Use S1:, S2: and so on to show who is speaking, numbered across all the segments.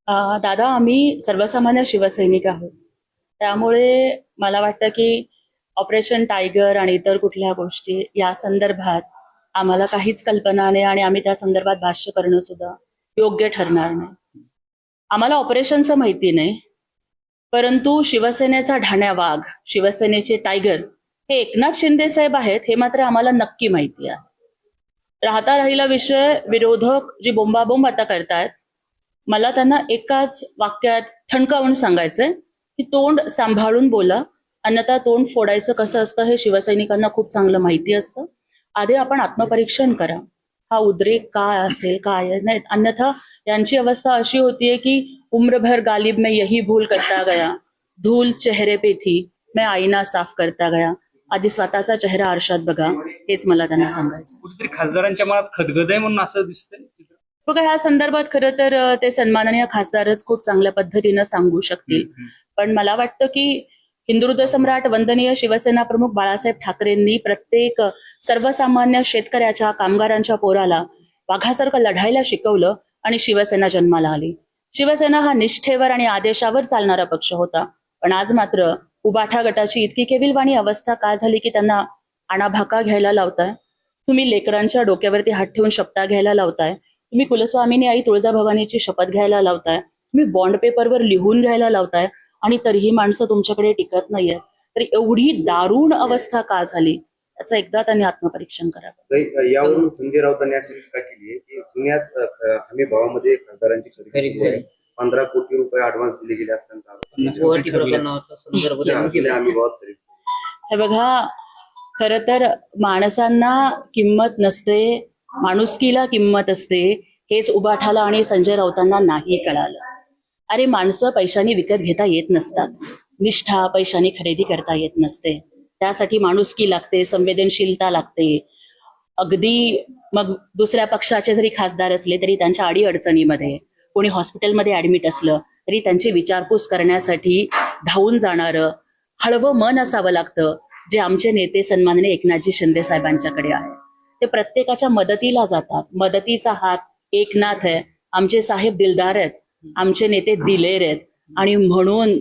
S1: दादा, आम्ही सर्वसामान्य शिवसैनिक आहोत. त्यामुळे मला वाटतं की ऑपरेशन टायगर आणि इतर कुठल्या गोष्टी या संदर्भात आम्हाला काहीच कल्पना नाही आणि आम्ही त्या संदर्भात भाष्य करणं सुद्धा योग्य ठरणार नाही. आम्हाला ऑपरेशनचं माहिती नाही, परंतु शिवसेनेचा ढाण्या वाघ, शिवसेनेचे टायगर हे एकनाथ शिंदे साहेब आहेत हे मात्र आम्हाला नक्की माहिती आहे. राहता राहिला विषय, विरोधक जी बोंबाबोंब आता करतायत, मला त्यांना एकाच वाक्यात ठणकावून सांगायचंय की तोंड सांभाळून बोला, अन्यथा तोंड फोडायचं कसं असतं हे शिवसैनिकांना खूप चांगलं माहिती असतं. आधी आपण आत्मपरीक्षण करा, हा उद्रेक काय असेल काय नाही, अन्यथा यांची अवस्था अशी होतीये की उम्रभर गालिब में यही भूल करता गया, धूल चेहरे पे थी, मैं आईना साफ करता गया. आधी स्वतःचा चेहरा आरशात बघा, हेच मला त्यांना सांगायचं.
S2: कुठेतरी खासदारांच्या मनात खदगद आहे म्हणून असं दिसतंय.
S1: बघा, ह्या संदर्भात खरं तर ते सन्माननीय खासदारच खूप चांगल्या पद्धतीनं सांगू शकतील. पण मला वाटतं की हिंदुहृदय सम्राट वंदनीय शिवसेना प्रमुख बाळासाहेब ठाकरेंनी प्रत्येक सर्वसामान्य शेतकऱ्याच्या, कामगारांच्या पोराला वाघासारखं लढायला शिकवलं आणि शिवसेना जन्माला आली. शिवसेना हा निष्ठेवर आणि आदेशावर चालणारा पक्ष होता. पण आज मात्र उबाठा गटाची इतकी केविलवाणी अवस्था का झाली की त्यांना आणाभाका घ्यायला लावताय, तुम्ही लेकरांच्या डोक्यावरती हात ठेवून शपथा घ्यायला लावताय, तुम्ही कुलस्वामिनी आई तुळजाभवानीची शपथ घ्यायला लावताय, तुम्ही बॉन्ड पेपरवर लिहून घ्यायला लावताय आणि तरीही माणसं तुमच्याकडे टिकत नाहीये. तर एवढी दारुण अवस्था का झाली याचं एकदा त्यांनी आत्मपरीक्षण करावं.
S3: यावरून संजय राऊतांनी अशी टीका केली आहे की जुन्याच हमी भावामध्ये खासदारांची खरेदी 15 कोटी रुपये ऍडव्हान्स दिले गेले असताना हमी भावात खरेदी.
S1: हे बघा, खर तर माणसांना किंमत नसते, माणुसकीला किंमत असते, हेच उबाठाला आणि संजय राऊतांना नाही कळालं. अरे, माणसं पैशाने विकत घेता येत नसतात, निष्ठा पैशाने खरेदी करता येत नसते. त्यासाठी माणुसकी लागते, संवेदनशीलता लागते. अगदी मग दुसऱ्या पक्षाचे जरी खासदार असले तरी त्यांच्या अडीअडचणीमध्ये, कोणी हॉस्पिटलमध्ये ऍडमिट असलं तरी त्यांची विचारपूस करण्यासाठी धावून जाणारं हळवं मन असावं लागतं, जे आमचे नेते सन्माननीय एकनाथजी शिंदे साहेबांच्याकडे आहे. ते प्रत्येकाच्या मदतीला जातात. मदतीचा हात एकनाथ आहे, आमचे साहेब दिलदार आहेत, आमचे नेते दिलेर आहेत. आणि म्हणून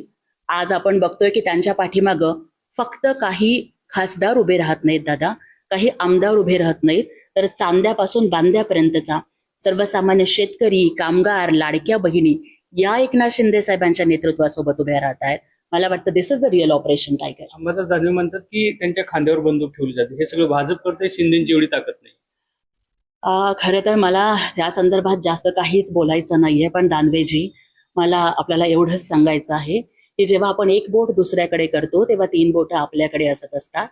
S1: आज आपण बघतोय की त्यांच्या पाठीमागं फक्त काही खासदार उभे राहत नाहीत दादा, काही आमदार उभे राहत नाहीत, तर चांद्यापासून बांद्यापर्यंतचा सर्वसामान्य शेतकरी, कामगार, लाडक्या बहिणी या एकनाथ शिंदे साहेबांच्या नेतृत्वासोबत उभ्या राहत आहेत. मला वाटतं this is a real Operation Tiger.
S2: Ambadas Danve म्हणतात की त्यांच्या खांद्यावर बंदूक ठेवली जाते. हे सगळं भाजप करते, शिंदेची एवढी ताकद नाही.
S1: खरं तर मला त्या संदर्भात जास्त काहीच बोलायचं नाहीये, पण दानवेजी, मला आपल्याला एवढंच सांगायचं आहे की जेव्हा आपण एक बोट दुसऱ्याकडे करतो तेव्हा 3 बोटं आपल्याकडे असत असतात.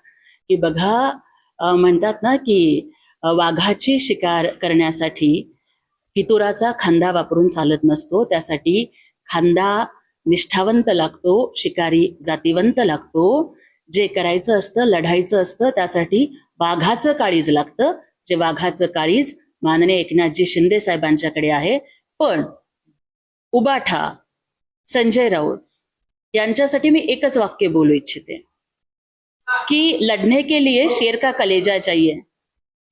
S1: की बघा, म्हणतात ना की वाघाची शिकार करण्यासाठी फितुराचा खांदा वापरून चालत नसतो, त्यासाठी खांदा निष्ठावंत लागतो, शिकारी जातीवंत लागतो. जे करायचं असतं, लढायचं असतं, त्यासाठी वाघाचं काळीज लागतं. जे वाघाचं काळीज माननीय एकनाथजी शिंदे साहेबांच्याकडे आहे. पण उबाठा, संजय राऊत यांच्यासाठी मी एकच वाक्य बोलू इच्छिते कि लड़ने के लिए शेर का कलेजा चाहिए,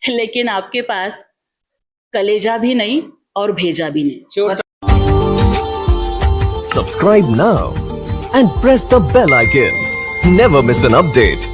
S1: लेकिन आपके पास कलेजा भी नहीं और भेजा भी नहीं.
S4: Subscribe now and press the bell icon. Never miss an update.